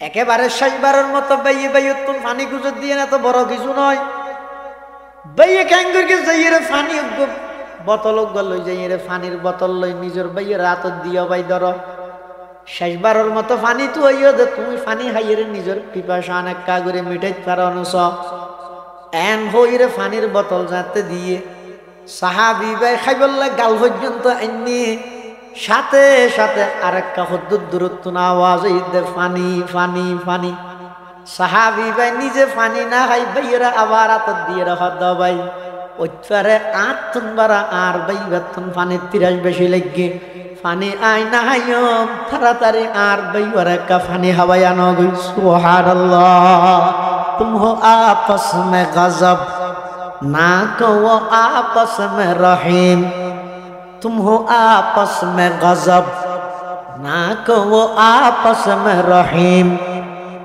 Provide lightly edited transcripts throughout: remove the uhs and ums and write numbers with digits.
একেবারে শেষবারের মতো বাইয়ে বাইয়ে তুন পানি গুজর দিয়ে না, তো বড় কিছু নয়। বাইয়ে ক্যাঙ্গুরকে যাইয়ে রে পানি বোতল লই যাইয়ে রে পানির বোতল লই নিজের বাইয়ে রাতত দিও বাই ধর শেষবারের মতো পানি তো হইও দে তুমি পানি খাইয়ে রে নিজের পিপাসা অনেক কাগরে মিটাইতে পারো নস এন হইরে পানির বোতল যাতে দিয়ে সাহাবি ভাই খাইবল্লা গাল পর্যন্ত আইনি সাথে সাথে আরেকটা হদ্দুর দূরত্ব না আওয়াজ দে পানি পানি পানি। সাহাবি ভাই নিজে পানি না খাই ভাইয়েরা আবার আতর দিয়ে রাখা দাও ভাই ওইটারে আট তুন বারা আর ভাই বেতন পানির তিরাস বেশি লেগে পানি আই না হাইম তাড়াতাড়ি আর ভাইয়ার একটা পানি হাওয়াই আনো গই। সুবহানাল্লাহ। तुम हो आपस में गजब ना कहो आपस में रहीम, तुम हो आपस में गजब ना कहो आपस में रहीम,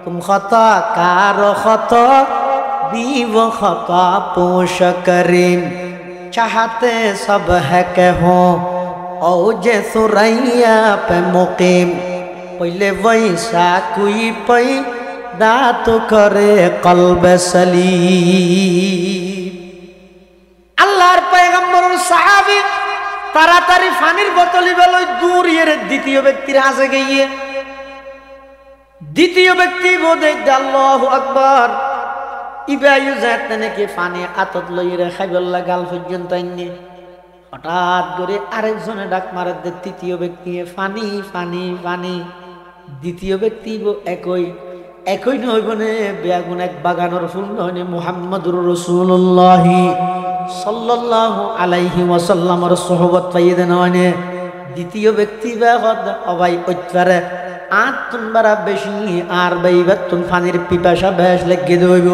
तुम खता कारो खता भी वो खता पोश करीम, चाहते सब है के हो औजे सुरैया पे मुकीम, पहले वैसा कोई पै दात करे कल्ब सलीम। আল্লাহর পয়গম্বরের সাহাবী তাড়াতাড়ি পানির বোতলি বেলই দূর এর দ্বিতীয় ব্যক্তির কাছে গিয়ে দ্বিতীয় ব্যক্তি বলে আল্লাহু আকবার ইবাইউ যাতে নাকি পানি আতত লইরে খাইবল্লা গাল পর্যন্ত আইনি হঠাৎ করে আরেকজনে ডাক মারে দে তৃতীয় ব্যক্তি পানি পানি পানি। দ্বিতীয় ব্যক্তি একই একই নয় বনে বেগুন এক বাগানোর ফুল নয় মুহাম্মদুর রাসূলুল্লাহ সাল্লাল্লাহু আলাইহি ওয়াসাল্লামের সোহবত পাইয়ে দেন মানে দ্বিতীয় ব্যক্তি অবাই ওইটারে আট তুনবারা বেশি আর বাইবাতুন পানির পিপাসা বেশ লেগে দইব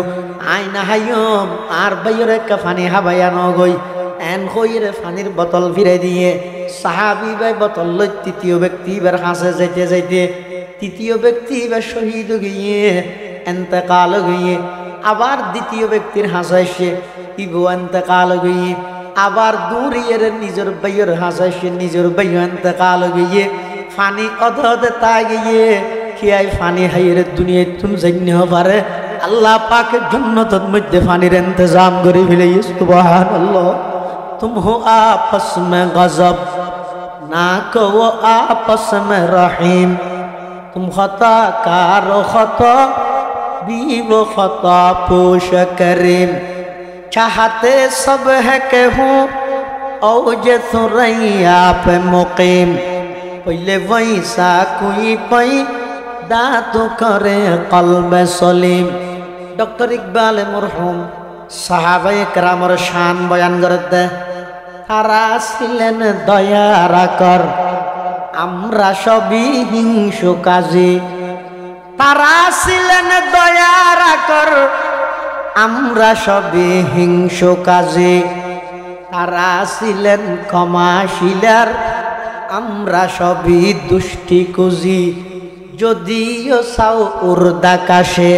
আই না হাইম আর বাইয়ের একটা পানি হাবাইয়া নগই এন হইরে পানির বোতল ফিরে দিয়ে সাহাবী ভাই বোতল লই তৃতীয় ব্যক্তি এবার কাছে যাইতে যাইতে তৃতীয় ব্যক্তি এবার শহীদ গিয়ে এন্তেকাল গিয়ে আবার দ্বিতীয় ব্যক্তির হাসাইছে ইবো এন্তেকাল গিয়ে আবার দূরিয়ের নিজের বাইয়ের হাসাইছে নিজের বাইয় এন্তেকাল গিয়ে পানি অধে তা গিয়ে খিয়াই পানি হাইয়ের দুনিয়ায় তুমি জানি পারে আল্লাহ পাকের জান্নাতের মধ্যে পানির ইন্তজাম করে ফেলে। সুবহানাল্লাহ। तुम हो आपस में गजब ना कहो आपस में रहीम, तुम खता कारो खता भी वो खता पोश करीम, चाहते सब है के हो औजे सुरैया पे मुकीम, पहले वैसा कोई पै दात करे कल्ब सलीम। डॉक्टर इकबाल मरहुम সাহাবায়ে কেরামের শান বয়ান করতে তারা ছিলেন দয়ার আকর আমরা সবই হিংসু কাজী, তারা ছিলেন দয়ার আকর আমরা সবই হিংসু কাজী, তারা ছিলেন ক্ষমাশীলার আমরা সবই দুষ্টি কুজি, যদিও চাও উর্দাকাশে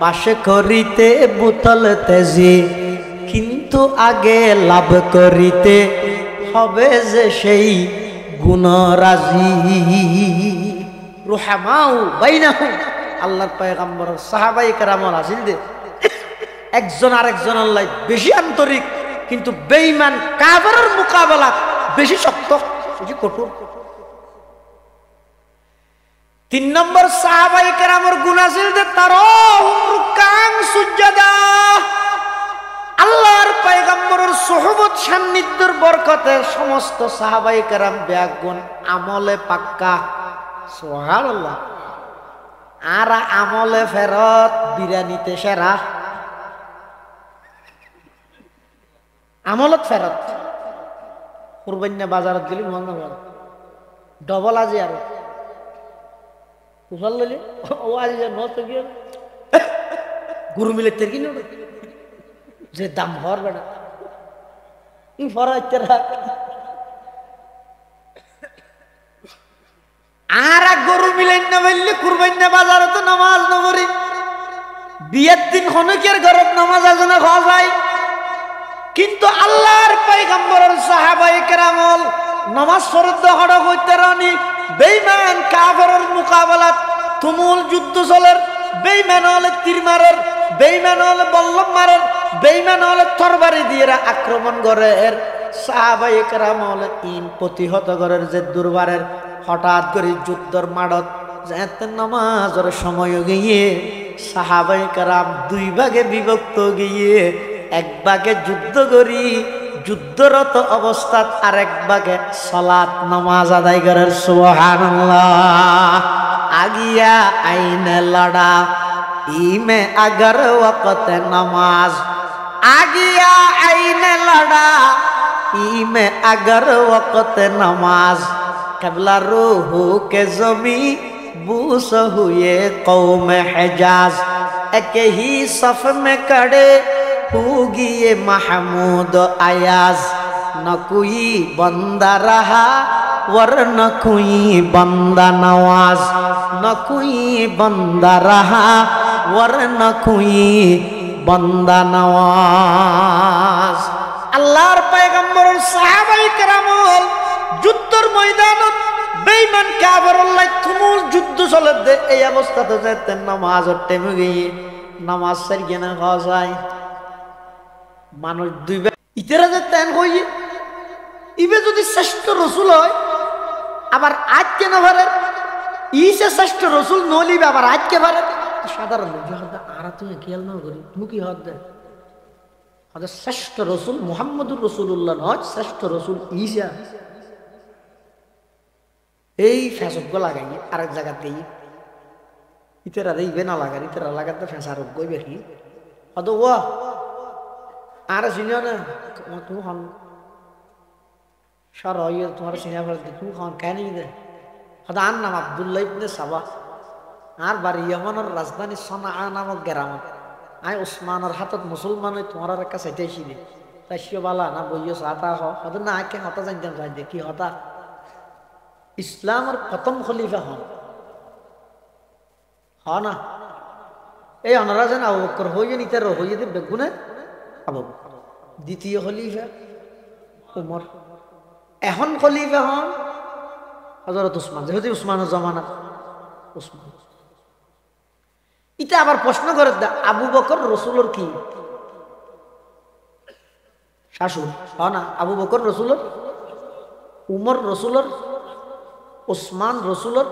বাসে করিতে বোতল তেজি, কিন্তু আগে লাভ করিতে হবে যে সেই গুণরাজি। রুহামাউ বাইনাহুম আল্লাহর পয়গম্বর সাহাবায়ে কেরামর আজিল দে একজন আরেকজন আল্লাহ বেশি আন্তরিক, কিন্তু বেঈমান কাফেরের মোকাবেলা বেশি শক্ত বেশি কঠোর। 3 নম্বর সাহাবায়ে কেরামের গুণ আছে যে তারাহুম রুকান সুজদা আল্লাহর পয়গম্বরের সুহবত সান্নিধ্যের বরকতে সমস্ত সাহাবায়ে কেরাম বেগুন আমলে পাক্কা। সুবহানাল্লাহ। আর আমলে ফেরত বিরানিতে সেরা আমলত ফেরত কুরবানি বাজারত গেলি মন ডবল আজি আর কুশল লইলে ও আজ নষ্ট গিয়ে গুরু মিলে তের কিনে যে দাম হর বেটা ই ফরাইতে রাখ আর গরু মিলেন না বললে কুরবানি বাজারে তো নামাজ না পড়ি বিয়ের দিন হনকের ঘরত নামাজ আজনে খাওয়া যায়, কিন্তু আল্লাহর পয়গম্বরের সাহাবায়ে কেরামল নামাজ ফরজ হড় হইতে রানি বেঈমান কাফেরের মোকাবেলাত তুমুল যুদ্ধ চলের, বেঈমান হলে তীর মারের, বেঈমান হলে বল্লম মারের, বেঈমান হলে তরবারি দিয়ে আক্রমণ করে। সাহাবায়ে কেরাম হলে ইন প্রতিহত করার যে দুর্বারের হঠাৎ করে যুদ্ধর মাঠত যেতে নামাজের সময় গিয়ে সাহাবায়ে কেরাম দুই ভাগে বিভক্ত গিয়ে এক ভাগে যুদ্ধ করি যুদ্ধরত অবস্থাত আর এক ভাগে সালাত নামাজ আদায় করার। সুবহানাল্লাহ। আগিয়া আইনে লড়া ইমে अगर वक़्त नमाज, आगिया आईने लड़ा इमे अगर वक़्त नमाज, कबला रूहू के जमी बूस हुए कौम हिजाज, एक ही सफ में खड़े होगी ये महमूद अयाज, न कोई बंदा रहा वरन कोई बंदा नवाज, न कोई बंदा रहा वरन कोई बंदा नवाज। আল্লাহর পয়গম্বরের সাহাবায়ে কেরাম যুদ্ধের ময়দানত বেঈমান কাফেরুল্লাহ তুমুল যুদ্ধ চলে দে। এই অবস্থাতে যেতেন নামাজের টাইমে গিয়ে নামাজ সারিয়ে না খাওয়া যায় মানুষ দুই ইতেরা যেতেন হইয়ে ইবে যদি শ্রেষ্ঠ রসুল হয় আবার আজ কেন ভারের ইসে শ্রেষ্ঠ রসুল নলিবে আবার আজকে ভারের সাধারণ আর তুমি খেয়াল না করি তুমি কি হদ দেয় শ্রেষ্ঠ রসুল মুহাম্মদুর রসুল্লাহ নয়, শ্রেষ্ঠ রসুল ঈসা। এই ফেসবুক লাগাই আরেক জায়গা দিয়ে ইতেরা ইবে না লাগার ইতেরা লাগাতে ফেঁসা রোগ গই বেশি হদ ও আর চিনিও না তুমি হন সর তোমার সিনেমা তুমি হন কেন দে হদ আর নাম আব্দুল্লাহ ইবনে সাবা আর বাড়ি ইয়মানের রাজধানী সনা নামক গ্রামত আই উসমানের হাতত মুসলমান হয়ে তোমার একটা চাইতেছি দে তাই সিও বালা না বইও হতা হদ না আঁকে হতা জানতাম চাই দে কি হতা ইসলামের প্রথম খলিফা হন হ না এই অনারা যেন আবু বকর হইয়ে নিতে হইয়ে দে বেগুনে আবু বকর। দ্বিতীয় খলিফা উমর, এখন খলিফা হন হযরত উসমান, যেহেতু উসমানের জমানা উসমান। এটা আবার প্রশ্ন করে আবু বকর রসুলের কি শাশুর হ না? আবু বকর রসুলের, উমর রসুলের, উসমান রসুলের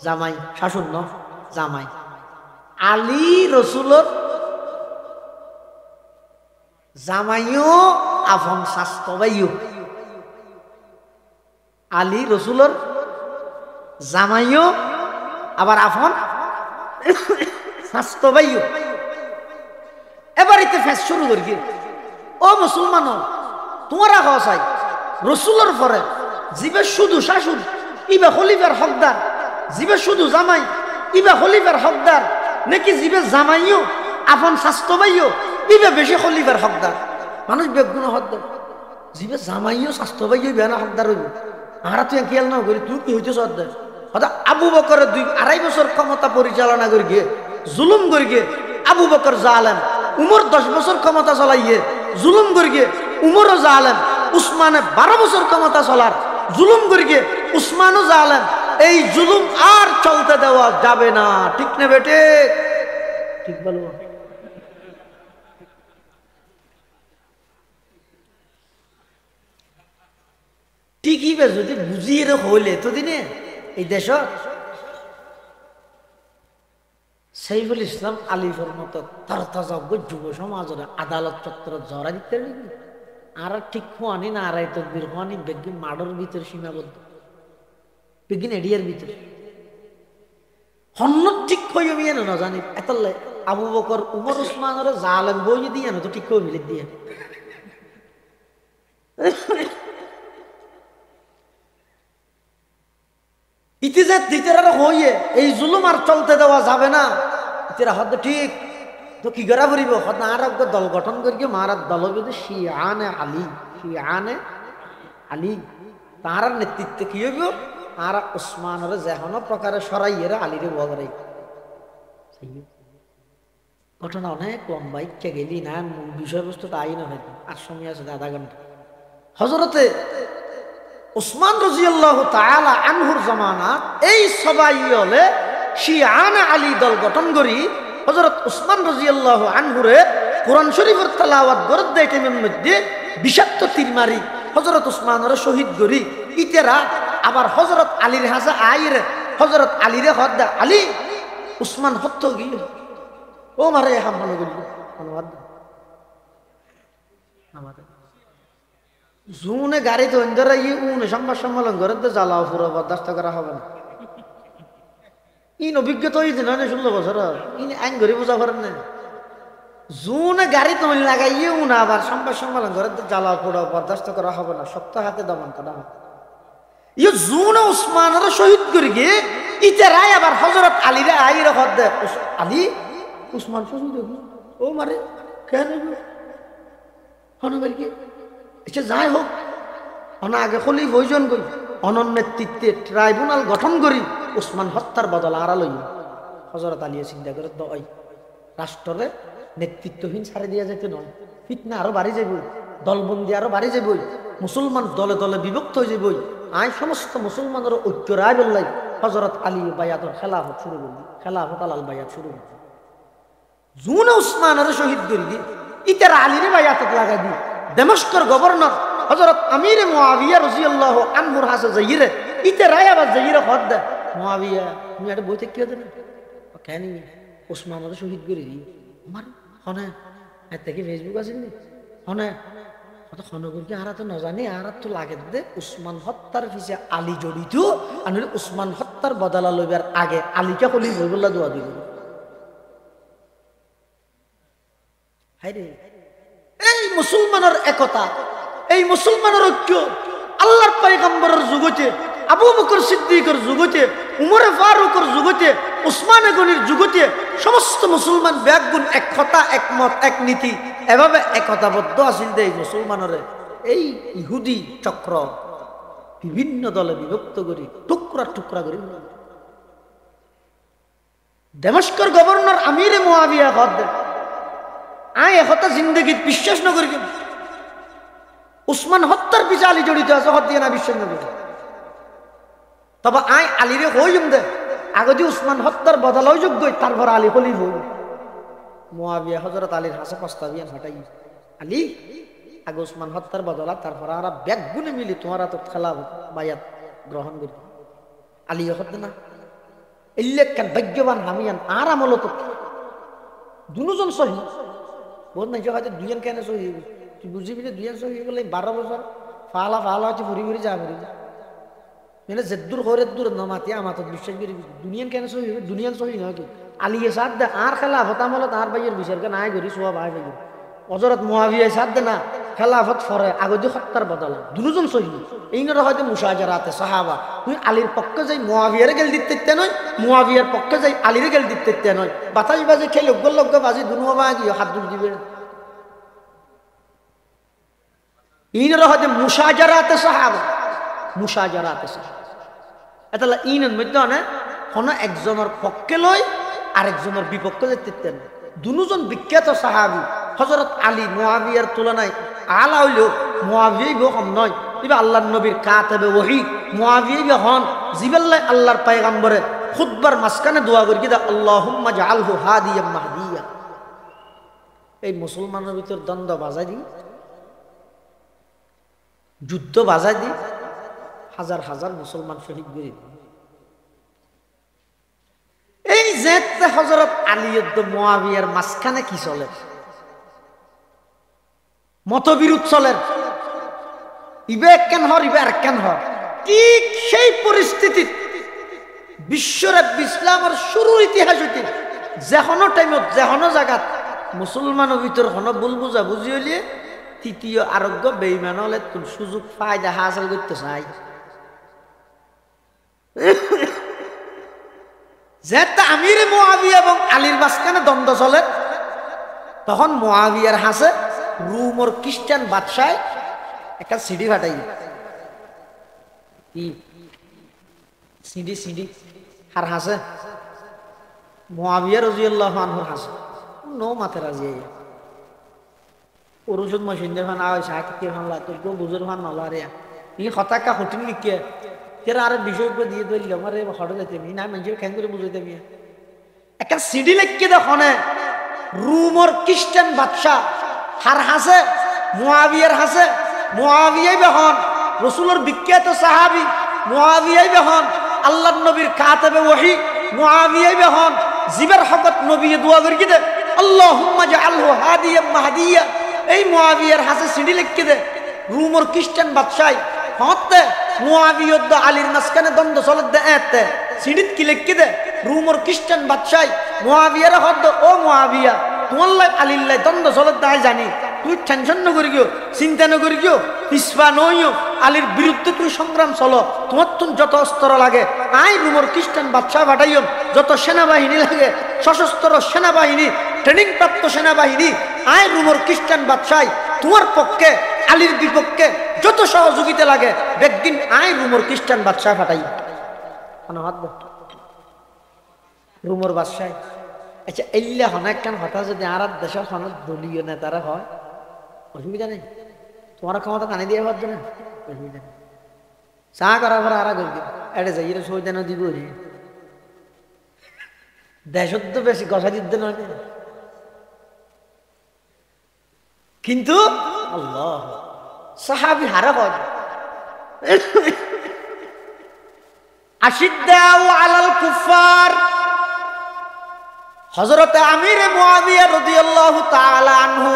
জামাই, শাশুর ন জামাই। আলী রসুলের জামাইও আফন শাস্তবাইও, আলী রসুলের জামাইও আবার আফন শাস্তবাইও। এবার এতে ফেস শুরু করি ও মুসলমান তোমারা হসাই রসুলের পরে জিবে শুধু শাশুর ইবে খলিফার হকদার, জিবে শুধু জামাই ইবে খলিফার হকদার, নাকি জিবে জামাইও আপন শাস্তবাইও ইবে বেশি খলিফার হকদার? মানুষ বেগুন হকদার জিবে জামাইও শাস্তবাইও ইবে না হকদার হইব। আমরা তুই খেয়াল না করি তুই কি হইতেছ হকদার? হয়তো আবু বকরের 2-2.5 বছর ক্ষমতা পরিচালনা করি গিয়ে জুলুম করি গিয়ে আবু বকর জালেম, উমর 10 বছর ক্ষমতা চলাইয়ে জুলুম করি গিয়ে উমরও জালেম, উসমানে 12 বছর ক্ষমতা চলার জুলুম করি গিয়ে উসমানও জালেম। এই জুলুম আর চলতে দেওয়া যাবে না, ঠিক না বেটে? ঠিক বলবো? ঠিকই বে যদি বুঝিয়ে হইলে এতদিনে এই দেশ সাইফুল ইসলাম আলিফের মতো তারতাজজ্ঞ যুব সমাজের আদালত চত্বর জড়া দিতে আর ঠিক হওয়ানি না আড়াই তকবির হওয়ানি বেগিন মাডর ভিতরে সীমাবদ্ধ, বেগিন এরিয়ার ভিতরে হন্ন ঠিক হয়ে মিয়ে না জানি এত আবু বকর উমর উসমানের জালেম বই দিয়ে না তো ঠিক হয়ে মিলে দিয়ে ইতিজাত দিতেরা হইয়ে এই জুলুম আর চলতে দেওয়া যাবে না। ইতিরা হদ ঠিক তো কি করা করিব হদ আর দল গঠন করি মারার দল যদি শিয়ানে আলী, শিয়ানে আলী তার নেতৃত্বে কি হইব আর উসমানের যেন প্রকারে সরাইয়ের আলীরে বগরাই ঘটনা অনেক লম্বা ইচ্ছা গেলি না বিষয়বস্তুটা আই না হয়তো আর সময় আছে আধা ঘন্টা। হজরতে উসমান রাদিয়াল্লাহু তাআলা আনহুর জামানা এই সবাই হলে শিয়ানা আলী দল গঠন করি হযরত উসমান রাদিয়াল্লাহু আনহুরে কোরআন শরীফের তেলাওয়াত গরদ দেয় টাইমের মধ্যে বিষাক্ত তীর মারি হযরত উসমানের শহীদ করি ইতেরা আবার হযরত আলীর হাসা আইরে হযরত আলীরে হদ্দা আলী উসমান হত্য গিয়ে ও মারে হামলা গলি আমাদের জুনে গাড়িতে অন্ধরা ই উনে সংবাদ সম্মেলন করে তো জ্বালাও পুরো বরদাস্ত করা হবে না ইন অভিজ্ঞতা হয়েছে না 16 বছর ইন আইন ঘরে বোঝা পারেন না জুনে গাড়ি তো লাগাইয়ে উনা আবার সংবাদ সম্মেলন করে তো জ্বালাও পুরো বরদাস্ত করা হবে না শক্ত হাতে দমন করা হবে ইয়ে জুনে উসমানের শহীদ করে গিয়ে ইতে রায় আবার হযরত আলীরে আইরে হদ আলী উসমান শহীদ ও মারে কেন হনবের কি আচ্ছা যাই হোক অনা আগে খলিফ ওইজন করি অনন্য নেতৃত্বে ট্রাইব্যুনাল গঠন করি উসমান হত্যার বদল আড়াল হযরত আলী চিন্তা করে দই রাষ্ট্রে নেতৃত্বহীন ছাড়ে দিয়া যেতে নয় ফিতনা আরো বাড়ি যাইব দলবন্দি আরো বাড়ি যাইব মুসলমান দলে দলে বিভক্ত হয়ে যাইব আই সমস্ত মুসলমানের ঐক্য রায় বললাই হযরত আলী বায়াতের খেলাফত শুরু করলি খেলাফত আলাল বায়াত শুরু করলি জুনে উসমানের শহীদ করি দি ইতার আলীরে বায়াতত লাগাই দি দমস্কর গভর্নর হযরত আমির মুআবিয়া রাদিয়াল্লাহু আনহুর হাসে যাইরে ইতে রায় আবার যাইরে হদ দে মুআবিয়া তুমি এটা বইতে কি হতে না কেন উসমানের শহীদ করে দি আমার হনে এতে কি ফেসবুক আছে নি হনে কত খনগর কি আর তো না জানি আর তো লাগে দে উসমান হত্যার পিছে আলী জড়িত আর উসমান হত্যার বদলা লইবার আগে আলীকে খলিফ হইবল্লা দোয়া দিব হায়রে এই মুসলমানের একতা এই মুসলমানের ঐক্য আল্লাহর পয়গম্বরের যুগতে আবু বকর সিদ্দিকের যুগতে উমরে ফারুকের যুগতে উসমানে গনির যুগতে সমস্ত মুসলমান ব্যাগুণ এক কথা একমত এক নীতি এভাবে একতাবদ্ধ আছিল এই মুসলমানের এই ইহুদি চক্র বিভিন্ন দলে বিভক্ত করি টুকরা টুকরা করি দমস্কর গভর্নর আমিরে মুআবিয়া হদ আয় একতা জিন্দগিত বিশ্বাস ন করি উসমান হত্যার পিছে আলী জড়িত আছে হদ দিয়ে না বিশ্বাস ন করি তবে আয় আলীরে হইম দে আগে যে উসমান হত্যার বদলাও যোগ্য তারপর আলী খলিফ হইল মুআবিয়া হযরত আলীর হাসে প্রস্তাবিয়ান হটাই আলী আগে উসমান হত্যার বদলা তারপর আর ব্যাগুনে মিলি তোমারা তো খেলা বায়াত গ্রহণ করি আলী হদ না ইল্লেকান ভাগ্যবান হামিয়ান আর আমল তো দুজন সহি বহুত নাই হয়তো দুজন কেন সহি তুই বুঝিবি না দুজন সহি বলে 12 বছর ফালা ফালা হচ্ছে ঘুরি ঘুরি যা ঘুরি মানে যেদূর হরে দূর নমাতি আমার তো বিশ্বাস করি দুনিয়ান কেন সহি দুনিয়ান সহি নয় কি আলিয়ে সাথ দে আর খেলাফত আমলত আর ভাইয়ের বিচারকে নাই করি সোয়া ভাই ভাই হযরত মুআবিয়া সাথ দে না খেলাফত ফরে আগদি হত্যার বদলা দুজন সহি এইনারা হয়তো মুশাজারাতে সাহাবা তুই আলীর পক্ষে যাই মুআবিয়ারে গেল দিতে নয় মুআবিয়ার পক্ষে যাই আলীরে গেল দিতে নয় বাতাস বাজে খেলে লগ্গ বাজি দুনুয়া বাজি হাত দুল দিবে এইনারা হয়তো মুশাজারাতে সাহাবা মুশাজারাতে সাহাবা এতলা ইনের মধ্যে না কোন একজনের পক্ষে লয় আরেকজনের বিপক্ষে যেতে না দুজন বিখ্যাত সাহাবী হযরত আলী মুআবিয়ার তুলনায় আলা হইলেও মুআবিয়া কম নয় তবে আল্লাহর নবীর কাতাবে ওহী মুআবিয়া হন জিবাল্লাহ আল্লাহর পয়গম্বরে খুতবার মাঝখানে দোয়া করি কি আল্লাহুম্মা জাআলহু হাদিয়াম মাহদিয়া এই মুসলমানের ভিতর দ্বন্দ্ব বাজাই দি যুদ্ধ বাজাই দি হাজার হাজার মুসলমান শহীদ করে এই যে হযরত আলী মুআবিয়ার মাঝখানে কি চলে মতবিরোধ চলে ইবে কেন হর ইবে আর কেন হর ঠিক সেই পরিস্থিতি বিশ্বর ইসলামের শুরুর ইতিহাস হইতে যেকোনো টাইমত যেকোনো জায়গাত মুসলমানের ভিতর হন ভুল বুঝা বুঝি হইলে তৃতীয় আরোগ্য বেঈমান হলে সুযোগ ফায়দা হাসিল করতে চাই যেটা আমির মুআবিয়া এবং আলীর মাঝখানে দ্বন্দ্ব চলে তখন মুআবিয়ার হাসে রোমর খ্রিস্টান বাদশাহ একটা সিডি ফাটাই কি সিডি সিডি আর হাসে মুআবিয়া রাদিয়াল্লাহু আনহু হাসে নো মাথা রাজি ওরুজুদ মশিনদের ফান আয় সাকিকে ফান লা তো বুজুর ফান নলা রে ই হতাকা হটিন নিকে তেরা আর বিষয় দিয়ে ধরলি আমার হঠাৎ যেতে না মানুষের খেন করে বুঝাইতে মিয়া একটা সিডি লেখকে দেখনে রুমর খ্রিস্টান বাদশাহ হার হাসে মুআবিয়ার হাসে মুআবিয়াই বেহন রসুলের বিখ্যাত সাহাবী মুআবিয়াই বেহন আল্লাহর নবীর কাতেবে ওহী মুআবিয়াই বেহন জিবের হকত নবী দোয়া করি দে আল্লাহুম্মা জাআলহু হাদিয়াম মাহদিয়া এই মুআবিয়ার হাসে সিডি লেখকে দে রুমর খ্রিস্টান বাদশাহ হতে মুআবিয়র দা আলীর মাঝখানে দ্বন্দ্ব চলে দে এতে সিডিত কি লেখকে দে রুমর খ্রিস্টান বাদশাহ মুআবিয়ার হদ ও মুআবিয়া তোমার লাই আলীর লাই দ্বন্দ্ব চলে দাই জানি তুই টেনশন ন করি গিও চিন্তা ন করি গিও পিছপা নইও আলীর বিরুদ্ধে তুই সংগ্রাম চলো তোমার তুন যত অস্ত্র লাগে আই রুমর খ্রিস্টান বাদশাহ বাটাইও যত সেনাবাহিনী লাগে সশস্ত্র সেনাবাহিনী ট্রেনিং প্রাপ্ত সেনাবাহিনী আই রুমর খ্রিস্টান বাদশাহ তোমার পক্ষে আলীর বিপক্ষে যত সহযোগিতা লাগে একদিন আই রুমর খ্রিস্টান বাদশাহ ফাটাই রুমর বাদশাহ আচ্ছা এল্লা হনাক কান হঠাৎ যদি আর দেশের হনাত দলীয় নেতারা হয় অসুবিধা নেই তোমার ক্ষমতা টানি দিয়ে হওয়ার জন্য অসুবিধা নেই চা করার পর আর করে দিব এটা যাই এটা সৈদানো দিব দেশত তো বেশি গসা দিতে নয় কিন্তু আল্লাহ সাহাবী হারা হয় আশিদ্দাউ আলাল কুফার হযরত আমির মুআবিয়া রাদিয়াল্লাহু তাআলা আনহু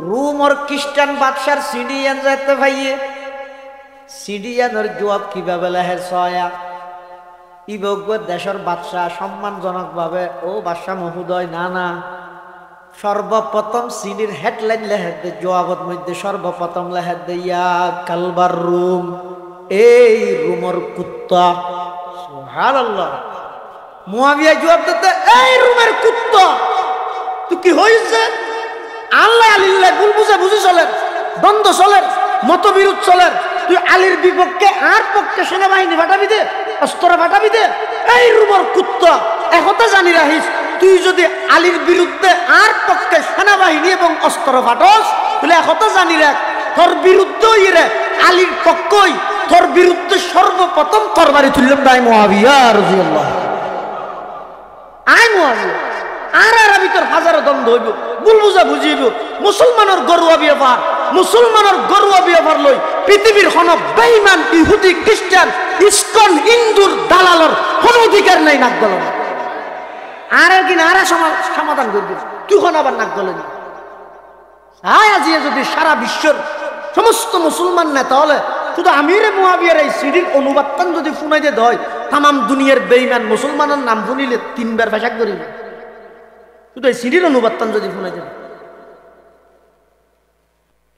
রোম আর খ্রিস্টান বাদশার সিডিয়ান যেতে ভাইয়ে সিডিয়ানের জবাব কিভাবে লেহে ছয়া ইবগ দেশের বাদশা সম্মানজনক ভাবে ও বাদশা মহোদয় না না সর্বপ্রথম সিডির হেডলাইন লেহে দে জবাবত মধ্যে সর্বপ্রথম লেহে দে ইয়া কালবার রুম এই রুমর কুত্তা সুবহানাল্লাহ মুআবিয়া জবাব দিতে এই রুমের কুত্তা তুই কি হইছে আল্লাহ আলিল্লাহ ভুল বুঝে বুঝি চলেন দ্বন্দ্ব চলেন মতবিরোধ চলেন তুই আলীর বিপক্ষে আর পক্ষে সেনাবাহিনী ফাটাবি দে অস্ত্র ফাটাবি দে এই রুমর কুত্তা একথা জানি রাখিস তুই যদি আলীর বিরুদ্ধে আর পক্ষে সেনাবাহিনী এবং অস্ত্র ফাটস তাহলে একথা জানি রাখ তোর বিরুদ্ধে রে আলীর পক্ষই তোর বিরুদ্ধে সর্বপ্রথম তরবারি তুললাম ভাই মুআবিয়া রাদিয়াল্লাহু আই মুআবিয়া আর আর ভিতর হাজারো দ্বন্দ্ব হইব ভুল বুঝা বুঝিব মুসলমানের গরুয়া ব্যবহার মুসলমানের গরুয়া ব্যবহার লই পৃথিবীর কোন বেঈমান ইহুদি খ্রিস্টান ইসকন হিন্দুর দালালর কোন অধিকার নাই নাক গলন আর কি না আর সমাধান করবি তুই কোন আবার নাক গলন আয় আজিয়ে যদি সারা বিশ্বের সমস্ত মুসলমান নেতা হলে শুধু আমিরে মুআবিয়ার এই সিডির অনুবাদটান যদি শুনাই দিয়ে দেয় তামাম দুনিয়ার বেঈমান মুসলমানের নাম শুনিলে তিনবার ভাষা করিব শুধু এই সিডির অনুবাদটান যদি শুনাই দেয়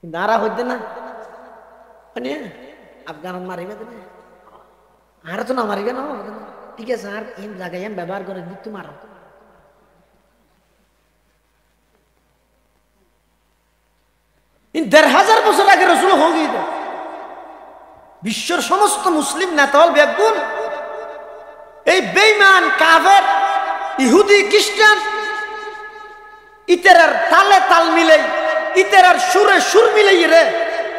নারা হইতে না মানে আফগান মারিবে দেবে আর তো না মারিবে না ঠিক আছে আর এই জায়গায় ব্যবহার করে মৃত্যু মারা ১,৫০০ বছর আগে রাসূল হয়ে গিয়ে বিশ্বের সমস্ত মুসলিম নেতাল বেগুন এই বেঈমান কাফের ইহুদি খ্রিস্টান ইতেরার তালে তাল মিলাই ইতেরার সুরে সুর মিলাই রে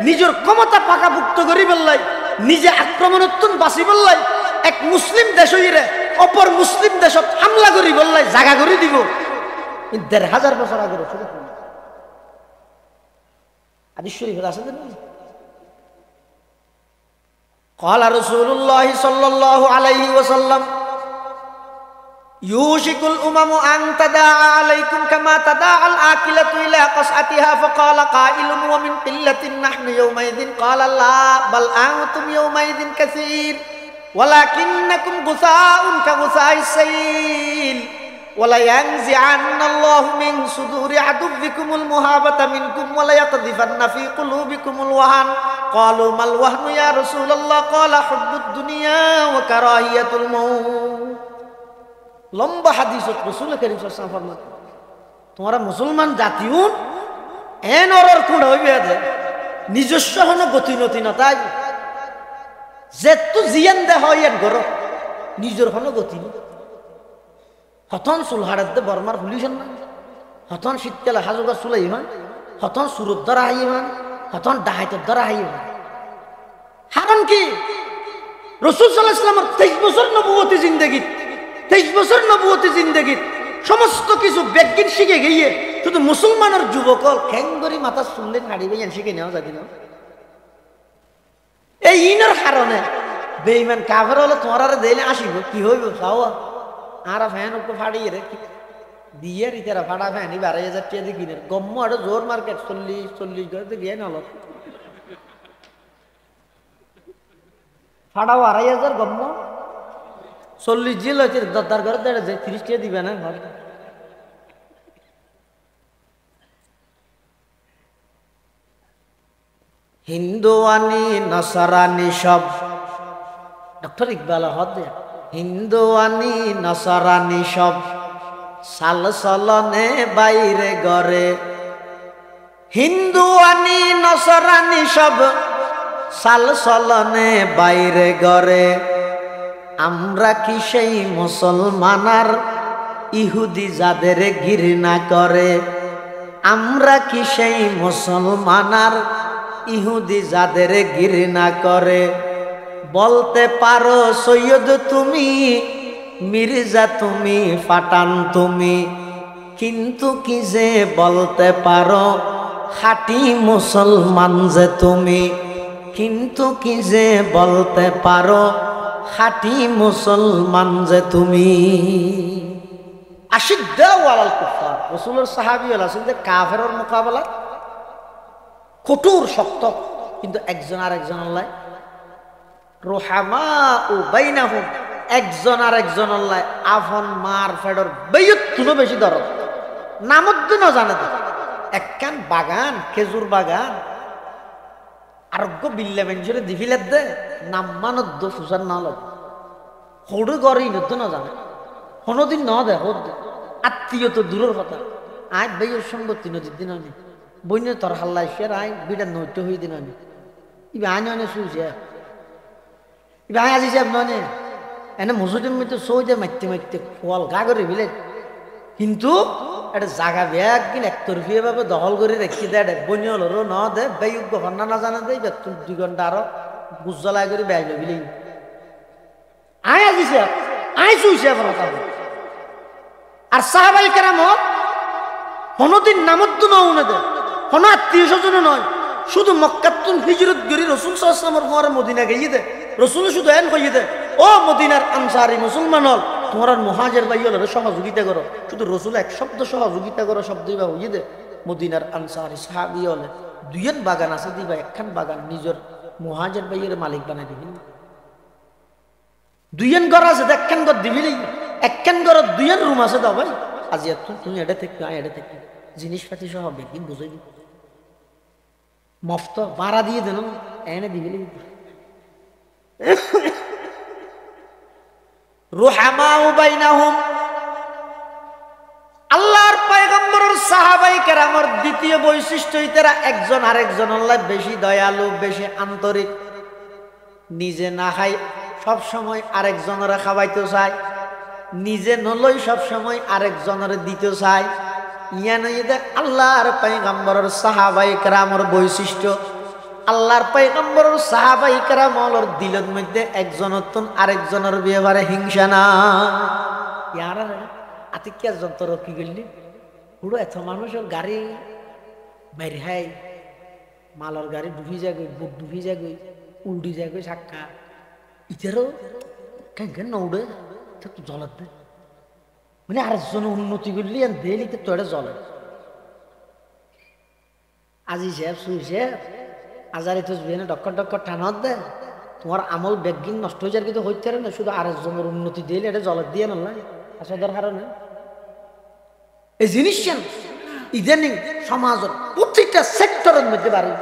নিজের ক্ষমতা পাকাপুক্ত করি বললাই নিজে আক্রমণোত্তম বাঁচি বললাই এক মুসলিম দেশ রে অপর মুসলিম দেশত হামলা করি বললাই জায়গা করে দিব ১,৫০০ বছর আগে রাসূল হাদিস শরীফে আছে না قال رسول الله صلى الله عليه وسلم يوشك الأمم أن تداعى عليكم كما تداعى الآكلة إلى قصعتها فقال قائل ومن قلة نحن يومئذ قال لا بل أنتم يومئذ كثير ولكنكم غثاء كغثاء السيل ولا ينزعن الله من صدور عدوكم المهابة منكم ولا يقذفن في قلوبكم الوهن قالوا ما الوهن يا رسول الله قال حب الدنيا وكراهية الموت লম্বা হাদিসত রাসূল করিম সাল্লাল্লাহু আলাইহি ওয়াসাল্লাম ফরমান তোমরা মুসলমান জাতিউন এন অরর কোন হইবে দে নিজস্ব হন গতি নতি নতাই যেতু জিয়ান দে হইন গর নিজের হন গতি হতন সুলহারত দে বর্মার পুলিশন না হতন শীতকালে হাজুগা সুলাই হন হতন সুরত দ্বারা হাই হন হতন ডাহাইত দ্বারা হাই হন হারন কি রাসূল সাল্লাল্লাহু আলাইহি ওয়াসাল্লামের 23 বছর নবুয়তি জিন্দেগি, 23 বছর নবুয়তি জিন্দেগি সমস্ত কিছু বেগিন শিখে গিয়ে শুধু মুসলমানের যুবকল খ্যাঙ্গরি মাথা শুনলে নাড়ি বেয়ান শিখে নেওয়া যায় না। এই ইনের কারণে বেঈমান কাফের হলে তোমার দিলে আসিব কি হইব চাও আর ফ্যান উপর ফাড়িয়ে রে দিয়ে রিতারা ফাড়া ফ্যান 12,000 টাকা দিয়ে কিনে গম্ম আরো জোর মার্কেট 40 করে গিয়ে নল ফাড়াও 2,500 গম্ম 40 জিল হয়েছে দরদার করে দেড় 30 টাকা দিবে না ঘর। হিন্দুয়ানি নাসারানি সব ডক্টর ইকবাল হদ হিন্দুয়ানি নাসারানি সব সাল চলনে বাইরে গড়ে, হিন্দুয়ানি নাসারানি সব সাল চলনে বাইরে গড়ে, আমরা কি সেই মুসলমানার ইহুদি যাদের ঘৃণা করে, আমরা কি সেই মুসলমানার ইহুদি যাদের ঘৃণা করে, বলতে পারো সৈয়দ তুমি মির্জা তুমি ফাটান তুমি, কিন্তু কি যে বলতে পারো খাঁটি মুসলমান যে তুমি, কিন্তু কি যে বলতে পারো খাঁটি মুসলমান যে তুমি। আশিদ্দাউ আলাল কুফার রাসূলের সাহাবী আছেন যে কাফেরের মোকাবেলা কঠোর শক্ত, কিন্তু একজন আর একজন আল্লাহ রুহামাউ বাইনাহুম, একজন আর একজন আল্লাহ আফন মার ফেডর বেয়ত তুনো বেশি দরদ নামদ্দিন জানে তো একখান বাগান খেজুর বাগান আরোগ্য বিল্লে মেঞ্জুরে দিভিলে দে নাম্মানদ্দ ফুসার না লগ হড়ু গড়ে ইনদ্দ না জানে কোনোদিন ন দে হোদ আত্মীয় তো দূরের কথা আয় বেয়র সম্পত্তি নদীর দিন আমি বইনে তোর হাল্লা এসে আয় বিটা নৈত্য হয়ে দিন আমি ইবে আয় নয় শুয়েছে ইবে আয় আজি যাব নয় এনে মজুদের মধ্যে সৌ যে মারতে মারতে ফল গা করে বিলে, কিন্তু এটা জাগা ব্যাগ কিন একতরফিয়ে ভাবে দখল করে রেখে দেয় বনি হলো ন দে বেয়োগ্য হন্না না জানা দেয় বেতন 2 ঘন্টা আরো গুজ্জলাই করে বেড়াইল বিলে আয় আজিছে আয় শুয়েছে আর সাহাবাই কেরাম কোনদিন নামদ্দ নয় দে কোন আত্মীয় স্বজনে নয়, শুধু মক্কাতুন হিজরত গরি রাসূল সাল্লাল্লাহু আলাইহি ওয়াসাল্লামের ঘরে মদিনা গিয়ে দে রাসূল শুধু এন কইয়ে দে ও মদিনার আনসারী মুসলমান হল তোমরা মুহাজির ভাই হল সহযোগিতা করো, শুধু রাসূল এক শব্দ সহযোগিতা করো শব্দই বা হইয়ে দে মদিনার আনসারী সাহাবী হল দুইজন বাগান আছে দিবা একখান বাগান নিজের মুহাজির ভাইয়ের মালিক বানাই দিবেন, দুইজন ঘর আছে একখান ঘর দিবি একখান ঘর দুইজন রুম আছে দাও ভাই আজি তুমি এটা থেকে এটা থেকে জিনিসপাতি সহ বেগিন বুঝাই দিব মফত ভাড়া দিয়ে দেন এনে দিবি রুহামাউ বাইনাহুম। আল্লাহর পয়গম্বরের সাহাবায়ে কেরামের দ্বিতীয় বৈশিষ্ট্য ইতারা একজন আরেকজন আল্লাহ বেশি দয়ালু বেশি আন্তরিক, নিজে না খাই সব সময় আরেকজনের খাওয়াইতে চায়, নিজে নলই সব সময় আরেকজনের দিতে চায়, ইয়া নয় দেখ আল্লাহর পয়গম্বরের সাহাবায়ে কেরামের বৈশিষ্ট্য। আল্লাহর পয়গম্বরের সাহাবায়ে কেরামের দিলের মধ্যে একজনতন আরেকজনের ব্যাপারে হিংসা না। ইয়ার আতিকিয়া যন্ত্র কি করলি পুরো এত মানুষের গাড়ি বাইরে হাই মালর গাড়ি ডুবি যায় গই বুক ডুবি যায় গই উল্টি যায় গই সাক্কা ইতারও কেন কেন উড়ে তো জলত দে মানে আরেকজন উন্নতি করলি আর দেলিতে তো এটা জলে আজি সাহেব সুই সাহেব আজারে তো ডক্কর ডক্কর টানত দে তোমার আমল বেগিন নষ্ট হয়ে যার কিন্তু হইতে না, শুধু আরেকজনের উন্নতি দিলে এটা জলত দিয়ে না আসলে কারণে এই জিনিস ইদানিং সমাজের প্রত্যেকটা সেক্টরের মধ্যে বাড়ি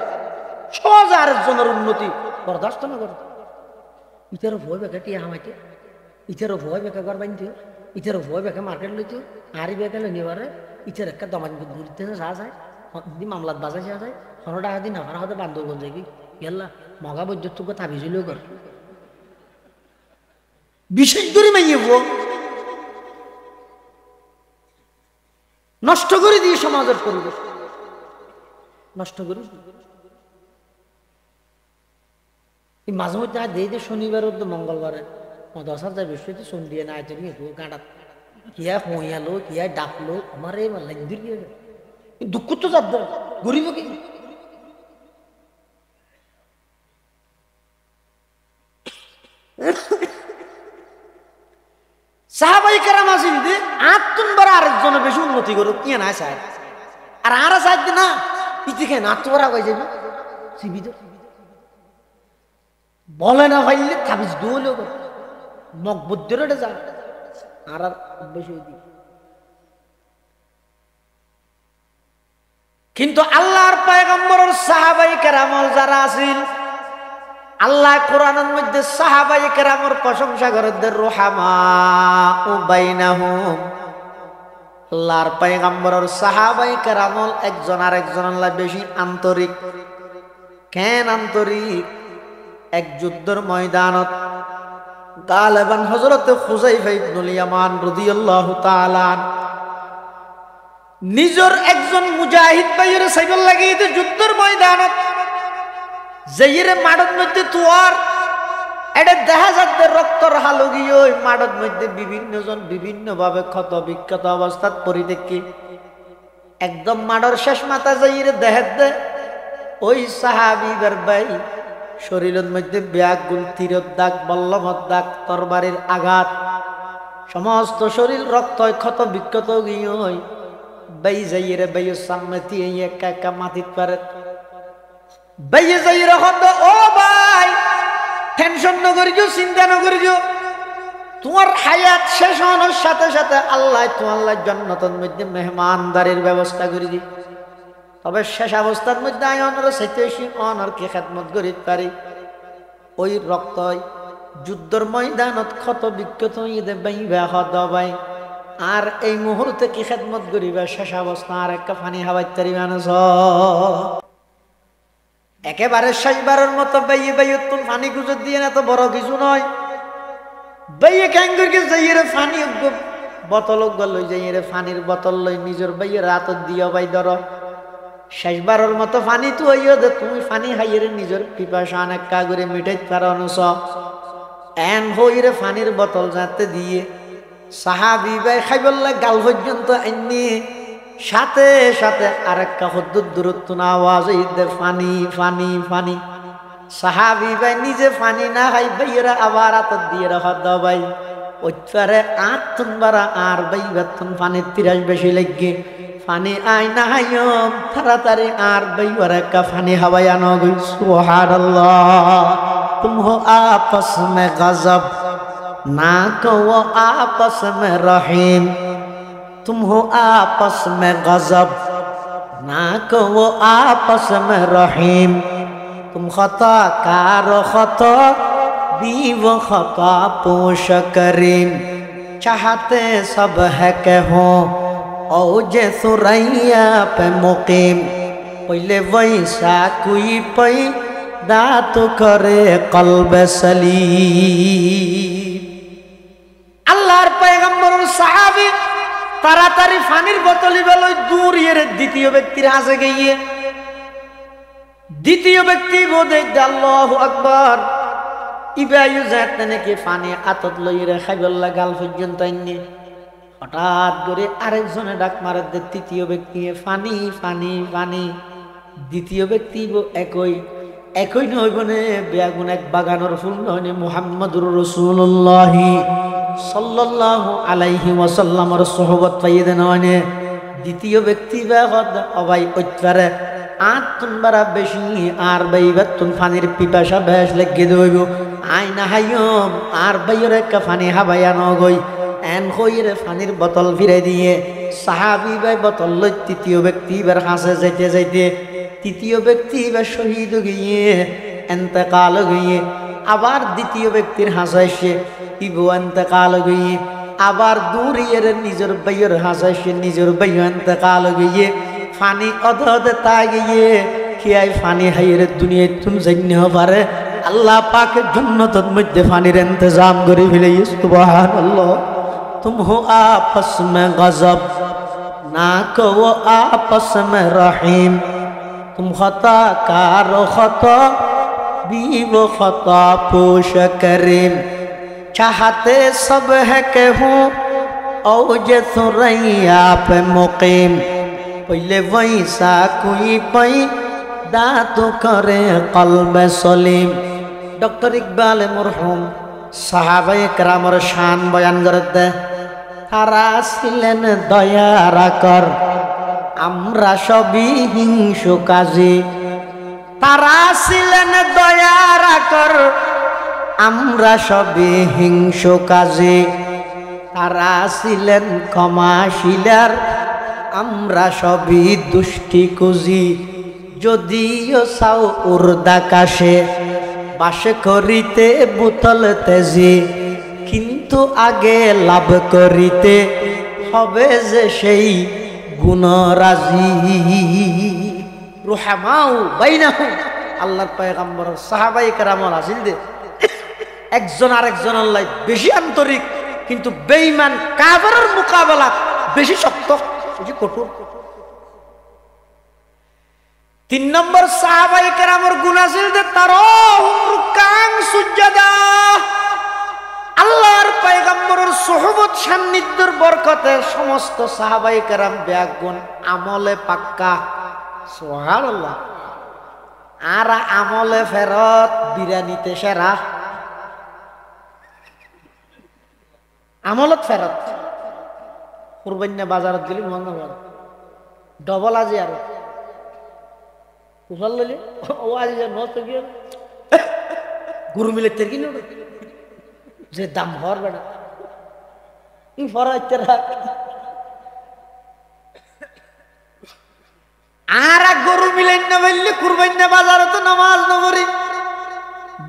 সহজ আরেকজনের উন্নতি বরদাস্ত না করে ইতারও ভয় বেকা টিয়া হামাইতে ইতারও ভয় বেকা ঘর বানতে ইতারও ভয় বেকা মার্কেট লইতে আরি বেকা নিবারে ইতার একটা দমান ঘুরতে যা যায় মামলাত বাজাই যাওয়া যায় 15 টাকা দিন আমার হাতে বান্ধবগঞ্জ যাই গেল্লা মগা বৈদ্যুৎ তাবিজুলেও কর বিশেষ করে মাইয়ে নষ্ট করে দিয়ে সমাজের পরিবেশ নষ্ট করে। এই মাঝে মধ্যে দেই যে শনিবার মঙ্গলবারে দশার যায় বৃষ্টিতে শুন দিয়ে না আইতে গাঁটাত কিয়া হইয়ালো কিয়া ডাকলো আমার এই লাইন দিয়ে দুঃখ তো যাব গরিব কি সাহাবাই কেরাম আসিল যে 8 বার আরেকজনে বেশি উন্নতি করো কিয়া না চায় আর আরা চাই না ইতি খেয়ে 8 বার আগে যাবে সিবিদ বলে না ভাইলে তাবিজ দোলে মকবুদ্দের যা আর বেশি দিই কিন্তু আল্লাহর পয়গম্বরের সাহাবাই কেরামল যারা আছেন আল্লাহ কোরআনের মধ্যে সাহাবাই কেরামের প্রশংসা করেন রুহামাউ বাইনাহুম আল্লাহর পয়গম্বরের সাহাবাই কেরামল একজন আরেকজন আল্লাহ বেশি আন্তরিক কেন আন্তরিক এক যুদ্ধের ময়দানত গালেবান হযরত হুযায়ফা ইবনুল ইয়ামান রাদিয়াল্লাহু তাআলা নিজের একজন মুজাহিদ ভাইয়ের সাইকেল লাগিয়ে যুদ্ধের ময়দানত যেইরে মাঠের মধ্যে তোয়ার এটা দেখা যাচ্ছে রক্তর হালুগি ওই মাঠের মধ্যে বিভিন্ন জন বিভিন্ন ভাবে ক্ষত বিক্ষত অবস্থাত পড়ি দেখি একদম মাঠের শেষ মাথা যাইরে দেখাতে ওই সাহাবীর ভাই শরীরের মধ্যে ব্যাগুল তীরের দাগ বল্লমের দাগ তরবারির আঘাত সমস্ত শরীর রক্ত ক্ষত বিক্ষত গিয়ে ওই বাই যাইরে বাইয়ের সামনে দিয়ে একা একা মাটিত পারে বাইয়ে যাইরে হত ও ভাই টেনশন ন করিও চিন্তা ন করিও তোমার হায়াত শেষ হওয়ার সাথে সাথে আল্লাহ তোমার জান্নাতের মধ্যে মেহমানদারির ব্যবস্থা করে দি তবে শেষ অবস্থার মধ্যে আই অনর সাইতেছি অনর কি খেদমত করিতে পারি ওই রক্ত যুদ্ধের ময়দানত ক্ষত বিক্ষত ইদে বাইবা হদ ভাই আর এই মুহূর্তে কি খেদমত করিবা শেষ অবস্থা আর একটা পানি হাওয়াইতে পারিবা না একেবারে শেষবারের মতো বাইয়ে বাইয়ে তুমি পানি গুজর দিয়ে না তো বড় কিছু নয় বাইয়ে ক্যাঙ্গুরকে যাইয়ে পানি বোতল লই যাইয়ে পানির বোতল লই নিজের বাইয়ে রাত দিয়ে বাই ধর শেষবারের মতো পানি তো হইও দে তুমি পানি খাইয়ে নিজের পিপাসা অনেক কাগরে মিটাইতে পারো নস এন হইরে পানির বোতল যাতে দিয়ে সাহাবি ভাই খাইবল্লা গাল পর্যন্ত এনে সাথে সাথে আরেকটা হদ্দুর দূরত্ব না আওয়াজ দে পানি পানি পানি সাহাবি ভাই নিজে পানি না খাই ভাইয়েরা আবার আতর দিয়ে হদ ভাই ওইটারে 8 বার আর ভাই বেতন পানির তিরাস বেশি লাগে পানি আই না হাইম তাড়াতাড়ি আর ভাইয়ার একটা পানি হাওয়াই আনো গই সুবহানাল্লাহ তুম হো আপস মে গজব ना कहो आपस में रहीम तुम हो आपस में गजब ना कहो आपस में रहीम तुम खता कारो खता भी वो खता पोश करीम चाहते सब है के हो औजे सुरैया पे मुकीम पहले वैसा कोई पैदा तो करे कल्ब सलीम আল্লাহর পয়গম্বরের সাহাবী তাড়াতাড়ি পানির বোতল বেলই দূর এর দ্বিতীয় ব্যক্তির কাছে গিয়ে দ্বিতীয় ব্যক্তি বলে আল্লাহু আকবার ইবাইউ যাতে নাকি পানি আতত লইরে খাইবল্লা গাল পর্যন্ত আইনি হঠাৎ করে আরেকজনে ডাক মারে দে তৃতীয় ব্যক্তি পানি পানি পানি দ্বিতীয় ব্যক্তি একই নইব নে বেগুন এক বাগানের ফুল নয় মুহাম্মদুর রাসূলুল্লাহ সাল্লাল্লাহু আলাইহি ওয়াসাল্লামের সুহবত পাইয়ে নয় দ্বিতীয় ব্যক্তি অবাই ওইটারে 8 বার বেশি আর বাইবার তুন পানির পিপাসা বেশ লেগে দইব আই না হাইম আর বাইয়ের একটা পানি হাবাইয়া নগই এন হইরে পানির বোতল ফিরে দিয়ে সাহাবী ভাই বোতল লই তৃতীয় ব্যক্তি বার হাসে যাইতে যাইতে তৃতীয় ব্যক্তি বা শহীদ গিয়ে এতেকাল গিয়ে আবার দ্বিতীয় ব্যক্তির হাসাইছে ইবু এতেকাল গিয়ে আবার দূরিয়ের নিজের বাইয়ের হাসাইছে নিজের বাইয় এতেকাল গিয়ে ফানি অধে তা গিয়ে খিয়াই ফানি হাইয়ের দুনিয়ায় তুমি জানি পারে আল্লাহ পাকের জান্নাতের মধ্যে ফানির ইন্তজাম করে ফেলে সুবহানাল্লাহ তুম হো আপস মে গজব না কো আপস মে রহিম तुम खता कारो खता भी वो खता पोश करीम चाहते सब है कि हूँ औज सुरैया पे मुकीम पहले वैसा कोई पई दातु करे कल्ब सलीम। डॉक्टर इकबाल मरहुम साहाबाए केरामर शान बयान करते तारा ছিলেন দয়ার আকর আমরা সবই হিংসুকাজী তারা ছিলেন দয়ার আকর আমরা সবই হিংসুকাজী তারা ছিলেন ক্ষমাশীলার আমরা সবই দুষ্টিকুজি যদিও চাও উর্দাকাশে বাসে করিতে বুতল তেজি কিন্তু আগে লাভ করিতে হবে যে সেই গুণরাজি। রুহামাউ বাইনাহুম আল্লাহর পয়গম্বর সাহাবায়ে কেরামর আসিল দে একজন আরেকজনের লাই বেশি আন্তরিক কিন্তু বেঈমান কাফেরের মোকাবেলা বেশি শক্ত বেশি কঠোর। 3 নম্বর সাহাবায়ে কেরামর গুণ আছিল যে তারাহুম রুকান সুজদা আল্লাহর পয়গম্বরের সুহবত সান্নিধ্যের বরকতে সমস্ত সাহাবায়ে কেরাম ব্যাগুণ আমলে পাক্কা সুবহানাল্লাহ। আর আমলে ফেরত বিরানিতে সেরা আমলত ফেরত কুরবানি বাজারত গেলি মন ডবল আজি আর কুশল লইলে ও আজি নষ্ট গিয়ে গুরু মিলে তের কিনো যে দাম হর বেড়া ই ফরাইতে রাখ আর গরু মিলেন না বললে কুরবানি বাজারে তো নামাজ না পড়ি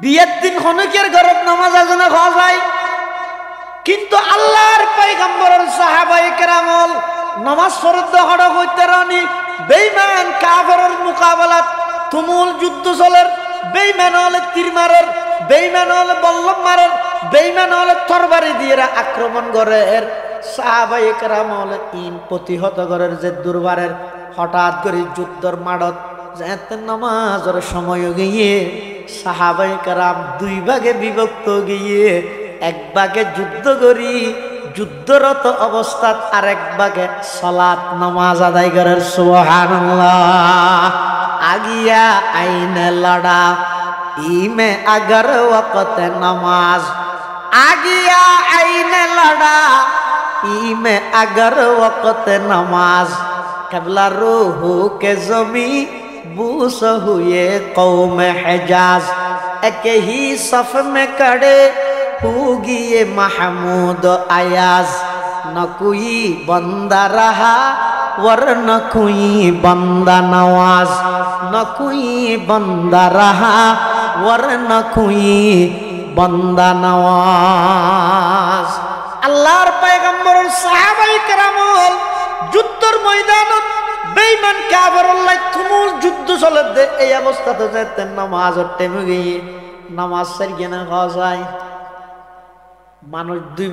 বিয়ের দিন খনকের ঘরত নামাজ আছে না খাওয়া যায় কিন্তু আল্লাহর পয়গম্বরের সাহাবায়ে কেরামল নামাজ ফরজ হড় হইতে রানি বেঈমান কাফেরের মোকাবেলাত তুমুল যুদ্ধ চলের বেঈমান হলে তীর মারের বেঈমান হলে বল্লম মারের বেঈমান হলে তরবারি দিয়ে আক্রমণ করে এর সাহাবায়ে কেরামল তিন প্রতিহত করার যে দুর্বারের হঠাৎ করে যুদ্ধর মাড়ত যেতে নামাজের সময় গিয়ে সাহাবায়ে কেরাম 2 ভাগে বিভক্ত গিয়ে এক ভাগে যুদ্ধ করি যুদ্ধরত অবস্থাত আরেক ভাগে সালাত নামাজ আদায় করার সুবহানাল্লাহ। আগিয়া আইনে লড়া ইমে अगर वक्त नमाज আগিয়া আইনে লড়া ইমে अगर वक्त नमाज कबला रूह के जमी बूस हुए कौम हिजाज एक ही सफ में खड़े होगी ये महमूद अयाज न कोई बंदा रहा वर न कोई बंदा नवाज न कोई बंदा रहा वर न कोई बंदा नवाज। আল্লাহর পয়গম্বরের সাহাবায়ে কেরামল যুদ্ধের ময়দানত বেঈমান কাফেরের লাই তুমুল যুদ্ধ চলে দে এই অবস্থাতে যেতে নামাজের টাইমে গিয়ে নামাজ সারিয়ে না খাওয়া যায় মানুষ 2